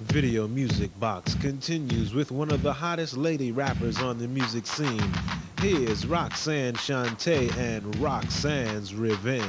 Video Music Box continues with one of the hottest lady rappers on the music scene. Here's Roxanne Shante and Roxanne's Revenge.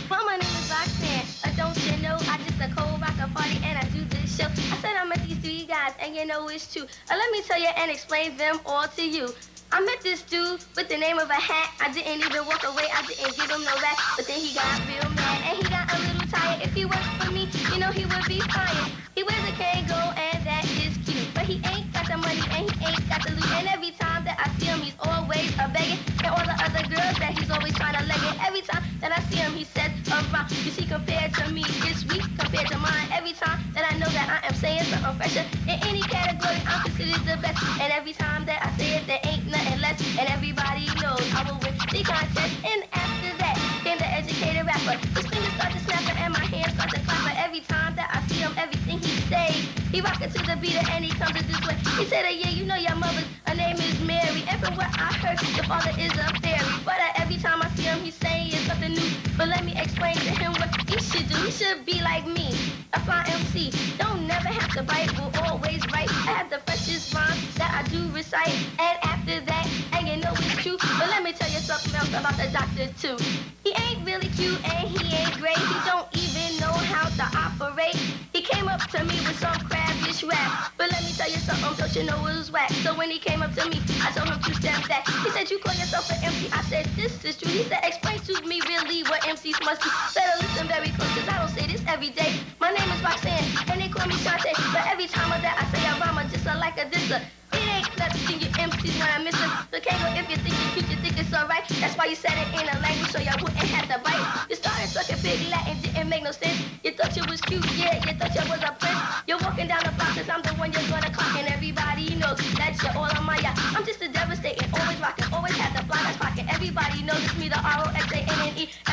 Well, my name is Roxanne. Don't you know I just a cold rock a party and I do this show. I said I met these three guys and you know it's true. Let me tell you and explain them all to you. I met this dude with the name of a hat. I didn't even walk away, I didn't give him no rap. But then he got real mad and he got a little tired. If he worked for me, you know he would be fired. He wears a Kango and that is cute. But he ain't got the money and he ain't got the loot. And every time that I see him, he's always a begging. And all the other girls that he's always trying to leg it. Every time that I see him, he says around. You see, compared to me, it's weak compared to mine. Every time that I know that I am saying something fresher in any category, I'm considered the best. And every time that I say it, there ain't nothing less. And everybody knows I will win the contest. And after that came the educated rapper. His fingers start to snap and my hands start to clap. But every time that I see him, everything he say, he rockin' to the beat and he comes this way. He said, yeah, you know your mother's, her name is Mary. And from what I heard, your father is a fairy. But every time I see him, he's saying something new. But let me explain to him what he should do. He should be like me, a fly MC. Don't never have to bite, will always write. I have the freshest rhymes that I do recite. And after that, and you know it's true. But let me tell you something else about the doctor too. He ain't really cute and he ain't great. He don't even know how to operate. He came up to me with some crabbish rap. But let me tell you something, don't you know it was whack. So when he came up to me, I told him to step back. He said, you call yourself an MC? I said, this is true. He said, explain to me really what MCs must do. Better listen very close, cause I don't say this every day. My name is Roxanne, and they call me Shante. But every time of that I say a rhyme, just like a disser. It ain't nothing you MCs when I miss it. The Kango, if you think you're cute, you think it's alright. That's why you said it in a language so you wouldn't have to bite. You started talking big Latin, didn't make no sense. You thought you was cute, yeah, you thought you was a prince. You're walking down the block cause I'm the one you're gonna clock. And everybody knows that you're all on my yacht. I'm just a devastating, always rocking, always have the fly that's pocket. Everybody knows it's me, the Roxanne.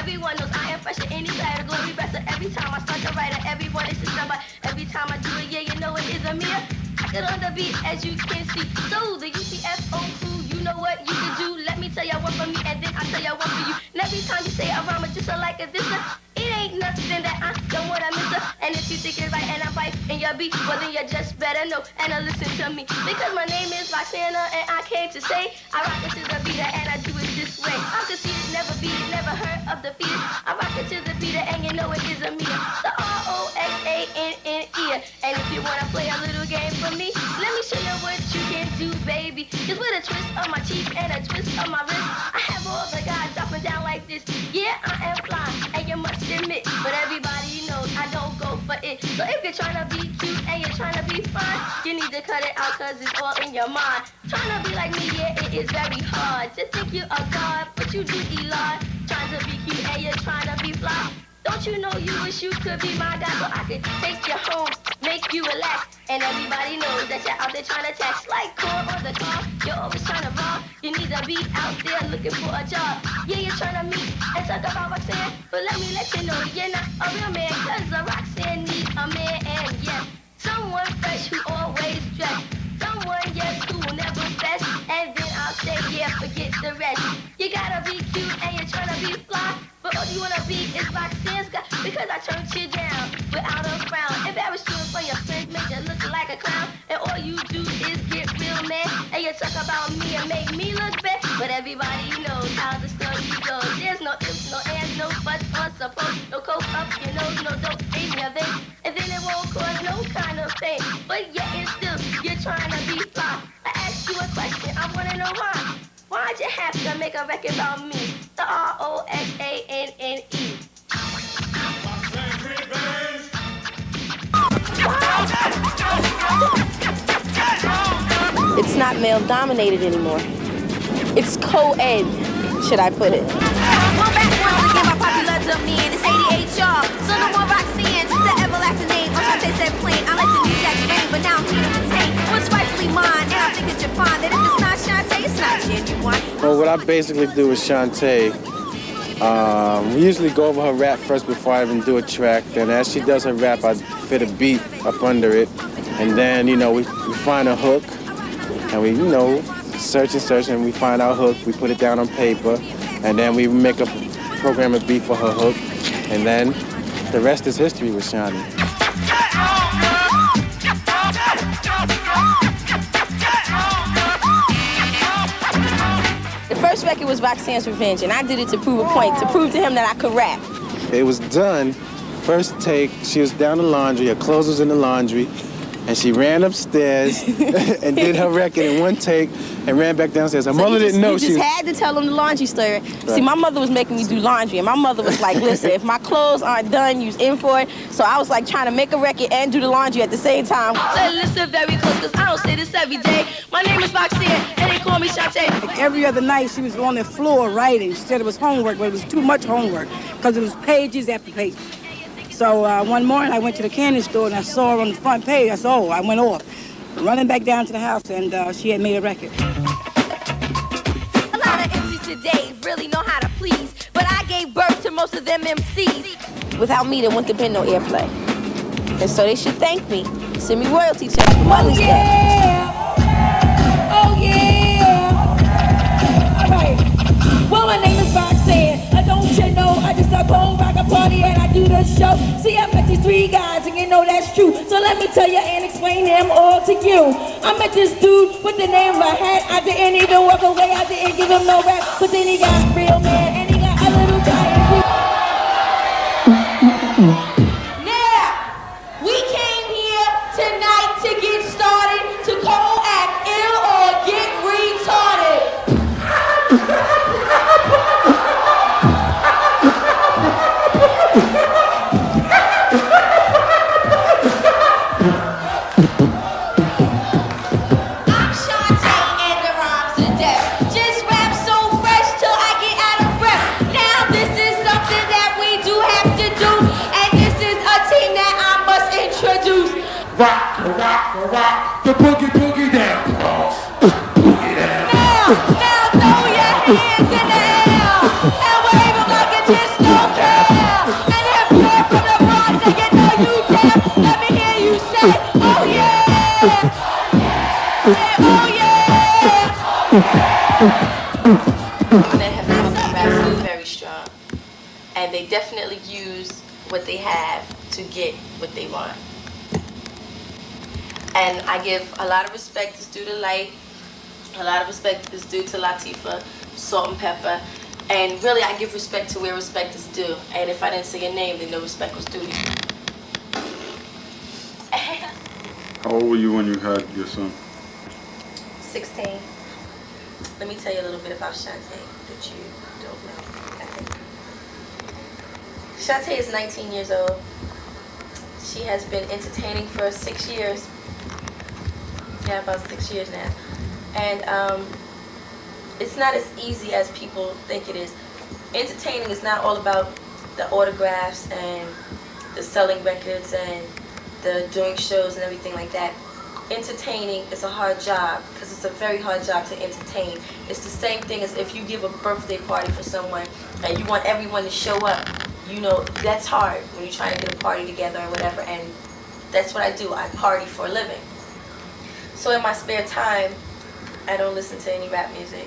Everyone knows I am fresh in any category. Better every time I start to write it, everyone is a number. Every time I do it, yeah, you know it is a mirror. Get on the beat as you can see. So the UTFO crew, you know what you can do. Let me tell you one for me and then I'll tell you one for you. And every time you say a rhyme, just like a this, it ain't nothing that I don't wanna miss. And if you think it's right and I'm right in your beat, well then you just better know and listen to me. Because my name is Roxanne and I came to say I rock it to the beat and I do it this way. I'm conceited, never beat it, never heard of the feeder. I rock it to the beat and you know it is a meter. The Roxanne. And if you wanna play a little game for me, let me show you what you can do, baby. Cause with a twist of my cheek and a twist of my wrist, I have all the guys dropping down like this. Yeah, I am fly, and you must admit, but everybody knows I don't go for it. So if you're trying to be cute and you're trying to be fine, you need to cut it out cause it's all in your mind. Trying to be like me, yeah, it is very hard. To think you a god, but you do Elon. Trying to be cute and you're trying to be fly. Don't you know you wish you could be my guy so I could take you home, make you relax. And everybody knows that you're out there trying to tax like corn on the car. You're always trying to rob. You need to be out there looking for a job. Yeah, you're trying to meet and talk about Roxanne. But let me let you know you're not a real man. Cause a Roxanne needs a man and yes, someone fresh who always dressed. Someone, yes, who will never fess. And then I'll say, yeah, forget the rest. You gotta be cute and you're trying to be fly. But all you wanna be is Roxanne's guy. Because I turned you down without a frown. Embarrassed you in front of your friends, make you look like a clown. And all you do is get real mad. And you talk about me and make me look bad. But everybody knows how the story goes. There's no ifs, no ands, no buts, or suppose. No coke up your nose, no dope in your vein. And then it won't cause no kind of pain. But yet and still, you're trying to be fly. I asked you a question, I wanna know why. Why'd you have to make a record about me? The Roxanne. It's not male-dominated anymore. It's co-ed, should I put it. Well, back once again, my popular domain is 88 y'all. So no more Roxanne, the everlasting name. I'm trying to taste that plain. I like the new jack name, but now I'm here to retain what's rightfully mine. And I think it's Japan that if it's not Shante, it's not genuine. Well, what I basically do with Shante We usually go over her rap first before I even do a track. Then as she does her rap, I fit a beat up under it. And then, we find a hook. And we, search and we find our hook. We put it down on paper. And then we program a beat for her hook. And then the rest is history with Shante. The first record was Roxanne's Revenge, and I did it to prove a point, to prove to him that I could rap. It was done, first take, she was down the laundry, her clothes was in the laundry, and she ran upstairs and did her record in one take and ran back downstairs. Her mother didn't know she You just had to tell them the laundry story. Right. See, my mother was making me do laundry, and my mother was like, listen, if my clothes aren't done, you's in for it. So I was like trying to make a record and do the laundry at the same time. So listen very close, because I don't say this every day. My name is Roxanne, and they call me Shante. Every other night, she was on the floor writing. She said it was homework, but it was too much homework, because it was pages after pages. So one morning, I went to the candy store, and I saw her on the front page. I said, oh, I went off. Running back down to the house, and she had made a record. A lot of MCs today really know how to please, but I gave birth to most of them MCs. Without me, there wouldn't have been no airplay. And so they should thank me. Send me royalty checks for Mother's Day. Oh yeah! All right. Well, my name is Roxanne. Don't you know I just start home, rock a party, and I do the show. See, I met these three guys, and you know that's true. So let me tell you and explain them all to you. I met this dude with the name of a hat. I didn't even walk away. I didn't give him no rap. But then he got real mad, and he got a little tired. Now, we came here tonight to get started, to co-act ill or get retarded. I'm Shante and the rhymes to death. Just rap so fresh till I get out of breath. Now this is something that we do have to do, and this is a team that I must introduce. Rock, the boogie boogie down. Boogie down. Now throw your hands in the air and wave them like you just don't care. And if you're from the Bronx and you know you down, let me hear you say, oh yeah. Say, oh yeah. That have come up rap is very strong, and they definitely use what they have to get what they want. And I give a lot of respect is due to Light, a lot of respect is due to Latifah, Salt and Pepper, and really I give respect to where respect is due. And if I didn't say your name, then no respect was due to you. How old were you when you had your son? 16. Let me tell you a little bit about Shante that you don't know, I think. Shante is 19 years old. She has been entertaining for 6 years. Yeah, about 6 years now. And it's not as easy as people think it is. Entertaining is not all about the autographs and the selling records and the doing shows and everything like that. Entertaining is a hard job because it's a very hard job to entertain. It's the same thing as if you give a birthday party for someone and you want everyone to show up. You know, that's hard when you're trying to get a party together or whatever, and that's what I do. I party for a living. So in my spare time, I don't listen to any rap music.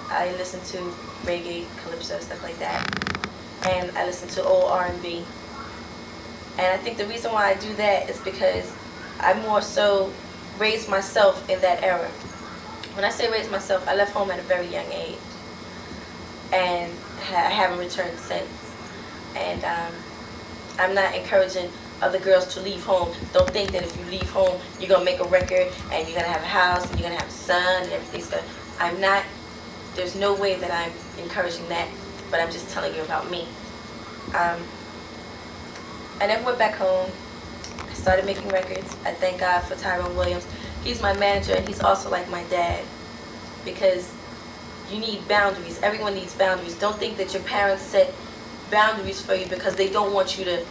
I listen to reggae, calypso, stuff like that. And I listen to old R&B. And I think the reason why I do that is because I more so raised myself in that era. When I say raised myself, I left home at a very young age. And I haven't returned since. And I'm not encouraging other girls to leave home. Don't think that if you leave home, you're going to make a record and you're going to have a house and you're going to have a son and everything's going to... I'm not... There's no way that I'm encouraging that, but I'm just telling you about me. I never went back home. I started making records. I thank God for Tyrone Williams. He's my manager and he's also like my dad, because you need boundaries. Everyone needs boundaries. Don't think that your parents set boundaries for you because they don't want you to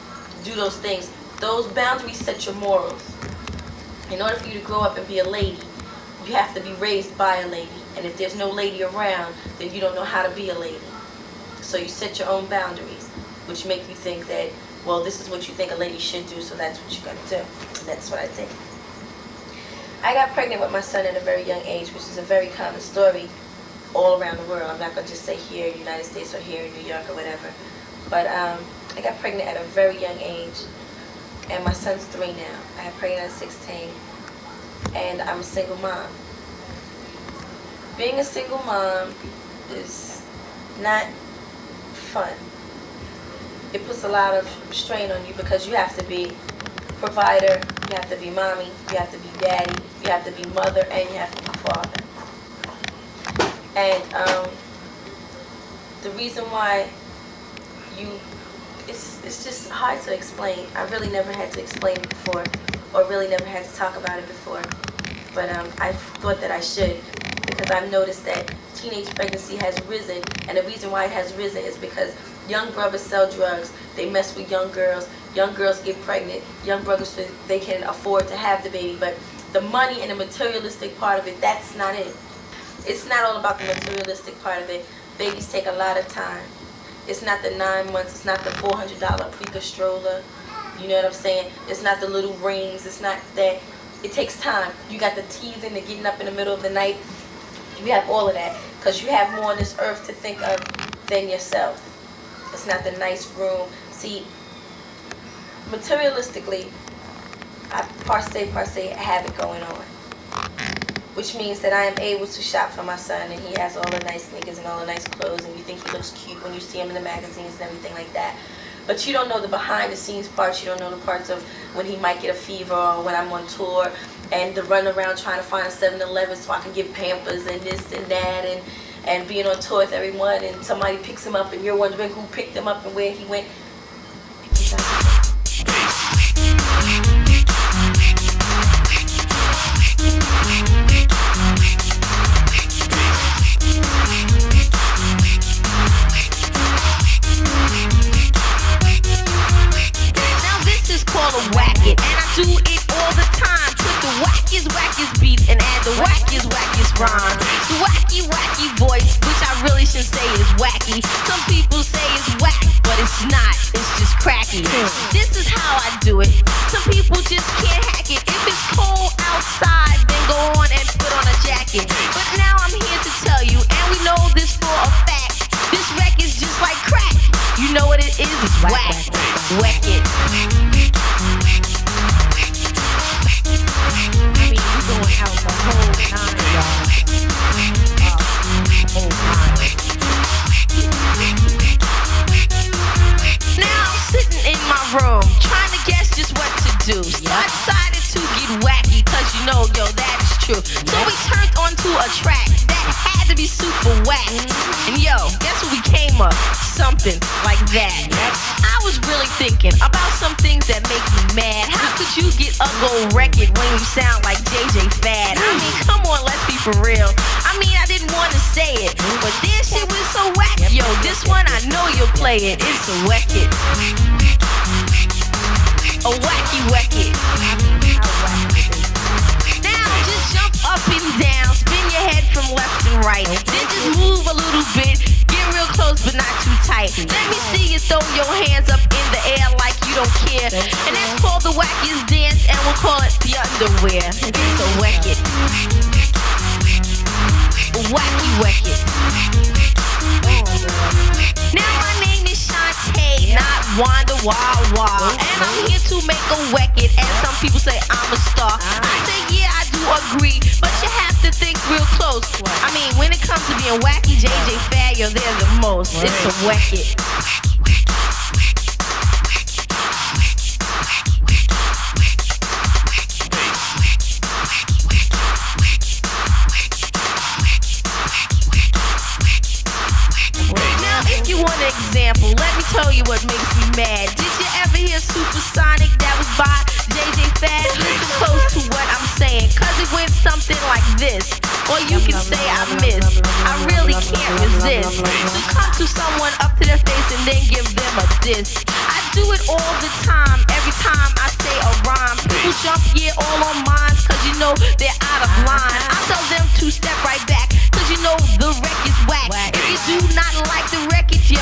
do those things. Those boundaries set your morals. In order for you to grow up and be a lady, you have to be raised by a lady. And if there's no lady around, then you don't know how to be a lady. So you set your own boundaries, which make you think that, well, this is what you think a lady should do, so that's what you're going to do. That's what I think. I got pregnant with my son at a very young age, which is a very common story all around the world. I'm not going to just say here in the United States or here in New York or whatever. But I got pregnant at a very young age, and my son's 3 now. I got pregnant at 16, and I'm a single mom. Being a single mom is not fun. It puts a lot of strain on you because you have to be provider, you have to be mommy, you have to be daddy, you have to be mother, and you have to be father. And the reason why it's just hard to explain. I really never had to explain it before, or really never had to talk about it before. But I thought that I should, because I've noticed that teenage pregnancy has risen, and the reason why it has risen is because young brothers sell drugs, they mess with young girls get pregnant, young brothers, they can afford to have the baby, but the money and the materialistic part of it, that's not it. It's not all about the materialistic part of it. Babies take a lot of time. It's not the 9 months, it's not the $400 Preca stroller, you know what I'm saying? It's not the little rings, it's not that. It takes time. You got the teething, the getting up in the middle of the night. You have all of that, because you have more on this earth to think of than yourself. It's not the nice room. See, materialistically, I per se have it going on. Which means that I am able to shop for my son, and he has all the nice sneakers and all the nice clothes, and you think he looks cute when you see him in the magazines and everything like that. But you don't know the behind the scenes parts. You don't know the parts of when he might get a fever, or when I'm on tour and the run around trying to find a 7-Eleven so I can get Pampers and this and that, and being on tour with everyone, and somebody picks him up and you're wondering who picked him up and where he went. And I do it all the time. Put the wackiest beats and add the wackiest rhyme. The wacky voice, which I really should say is wacky. Some people say it's whack, but it's not. It's just cracky. This is how I do it. Some people just can't hack it. If it's cold outside, then go on and put on a jacket. But now I'm here to tell you, and we know this for a fact. This record's just like crack. You know what it is? It's whack. Whack it. Going out the whole 9, y'all. Whole 9. Now I'm sitting in my room, trying to guess just what to do. So I decided to get wacky, cause you know, yo, that is true. So we turned onto a track that had to be super whack. And yo, guess what we came up? Something like that. I was really thinking about some things that make me mad. How could you get a gold record when you sound like JJ Fad? I mean, come on, let's be for real. I mean, I didn't want to say it, but this shit was so whack. Yo, this one I know you'll play it. It's a whack it. A wacky whack it. Now just jump up and down, spin your head from left and right. Then just move a little bit, get real close but not too tight. Let me see you throw your hands up in the air like you don't care. And that's called the wackiest dance, and we'll call it the underwear. It's a whack it. Wacky whack it. Now my name is Shante, not Wanda Wawa, and I'm here to make a record. And some people say I'm a star. I say yeah, I do agree, but you have to think real close. I mean, when it comes to being wacky, JJ Fad, you're there the most. It's a record. If you want an example, let me tell you what makes me mad. Did you ever hear Supersonic that was by JJ Fad? Listen close to what I'm saying, cause it went something like this. Or you can say I missed. I really can't resist to come to someone up to their face and then give them a diss. I do it all the time, every time I say a rhyme. People jump, yeah, all on mine, cause you know they're out of line. I tell them to step right back, cause you know the record's whack. If you do not like the record, yo,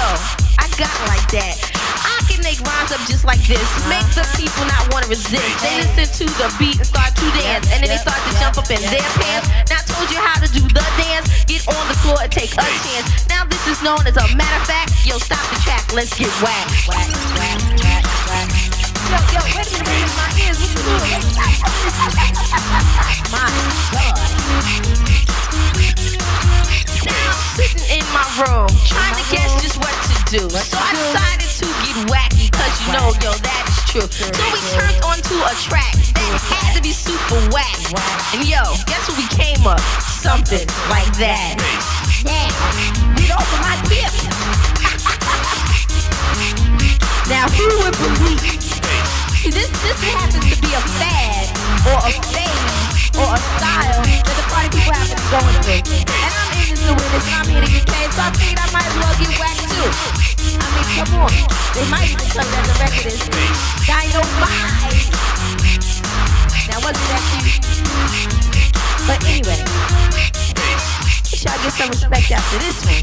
this. Make the people not want to resist. They listen to the beat and start to dance, and then they start to jump up in their pants. Now I told you how to do the dance. Get on the floor and take a chance. Now this is known as a matter of fact. Yo, stop the track, let's get whacked. Yo, wait a minute, my ears, what you doing? My God. Now I'm sitting in my room, trying to guess just what to do. So I decided to get wacky, cause you know, yo, that is true. So we turned onto a track that had to be super whack. And yo, guess what we came up? Something like that. Now, get off of my tip. Now who would believe? See, this happens to be a fad, or a phase, or a style that the party people happen to be going through. And I'm in this doing this, and I'm here in the UK, so I figured I might as well get whacked too. I mean, come on. They might even tell you that the record is Dynamite. Now, wasn't that cute? But anyway, we shall get some respect after this one.